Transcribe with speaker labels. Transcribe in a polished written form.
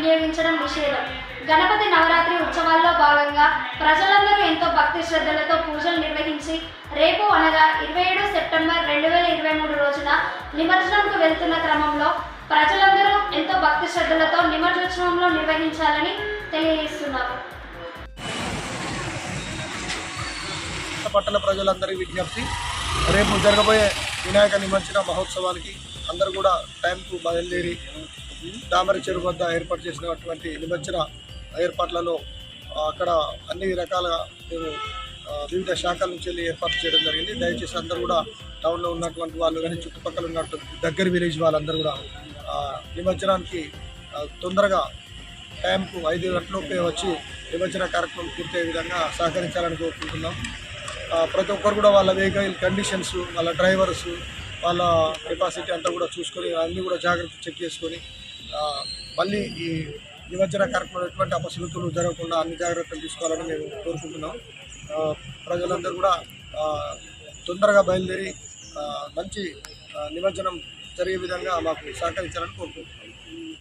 Speaker 1: వినియోగించడం నిషేధం. గణపతి నవరాత్రి ఉత్సవాల్లో భాగంగా ప్రజలందరూ ఎంతో భక్తి శ్రద్ధలతో పూజలు నిర్వహించి రేపు అనగా 27 సెప్టెంబర్ 2023 రోజున నిమజ్జనంకు వెళ్తున్న క్రమంలో ప్రజలందరూ ఎంతో భక్తి శ్రద్ధలతో నిమజ్జనంలో నిర్వహించాలని తెలియజేస్తున్నారు.
Speaker 2: పట్టణ ప్రజలందరికీ విజ్ఞప్తి, రేపు జరగబోయే వినాయక నిమజ్జన మహోత్సవానికి అందరూ కూడా టైంకు బయలుదేరి దామరి చెరువు వద్ద ఏర్పాటు చేసినటువంటి నిమజ్జన ఏర్పాట్లలో అక్కడ అన్ని రకాలుగా మేము వివిధ శాఖల నుంచి వెళ్ళి ఏర్పాటు చేయడం జరిగింది. దయచేసి అందరూ కూడా టౌన్లో ఉన్నటువంటి వాళ్ళు కానీ చుట్టుపక్కల ఉన్నటువంటి దగ్గర విలేజ్ వాళ్ళందరూ కూడా నిమజ్జనానికి తొందరగా టైంకు 5 గంటలలోపే వచ్చి నిమజ్జన కార్యక్రమం పూర్తయ్యే విధంగా సహకరించాలని కోరుకుంటున్నాం. ప్రతి ఒక్కరు కూడా వాళ్ళ వెహికల్ కండిషన్స్, వాళ్ళ డ్రైవర్స్, వాళ్ళ కెపాసిటీ అంతా కూడా చూసుకొని అన్నీ కూడా జాగ్రత్త చెక్ చేసుకొని మళ్ళీ ఈ నిమజ్జన కార్యక్రమం ఎటువంటి అపశృతులు జరగకుండా అన్ని జాగ్రత్తలు తీసుకోవాలని మేము కోరుకుంటున్నాం. ప్రజలందరూ కూడా తొందరగా బయలుదేరి మంచి నిమజ్జనం జరిగే విధంగా మాకు సహకరించాలని కోరుకుంటున్నాం.